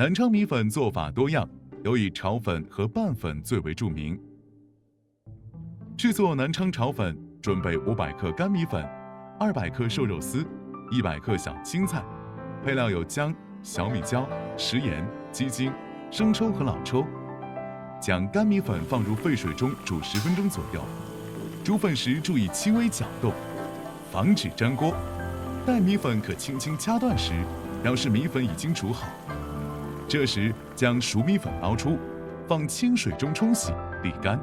南昌米粉做法多样，有以炒粉和拌粉最为著名。制作南昌炒粉，准备500克干米粉、200克瘦肉丝、100克小青菜，配料有姜、小米椒、食盐、鸡精、生抽和老抽。将干米粉放入沸水中煮10分钟左右，煮粉时注意轻微搅动，防止粘锅。待米粉可轻轻掐断时，表示米粉已经煮好。这时将熟米粉捞出，放清水中冲洗沥干。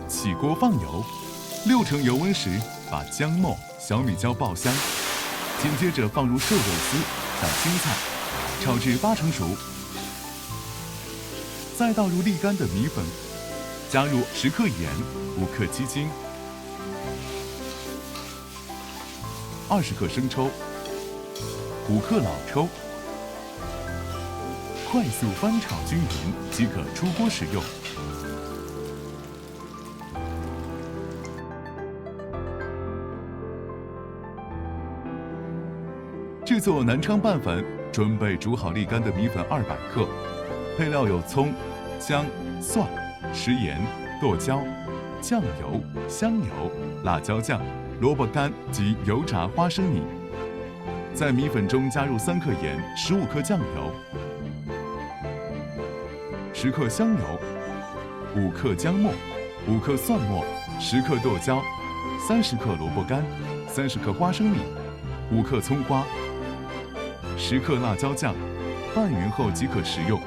起锅放油，6成油温时把姜末、小米椒爆香，紧接着放入瘦肉丝、小青菜，炒至8成熟。再倒入沥干的米粉，加入10克盐、5克鸡精、20克生抽、5克老抽，快速翻炒均匀即可出锅食用。制作南昌拌粉，准备煮好沥干的米粉200克，配料有葱、姜、蒜、食盐、剁椒、酱油、香油、辣椒酱、萝卜干及油炸花生米。在米粉中加入3克盐、15克酱油、10克香油、5克姜末、5克蒜末、10克剁椒、30克萝卜干、30克花生米、5克葱花、10克辣椒酱，拌匀后即可食用。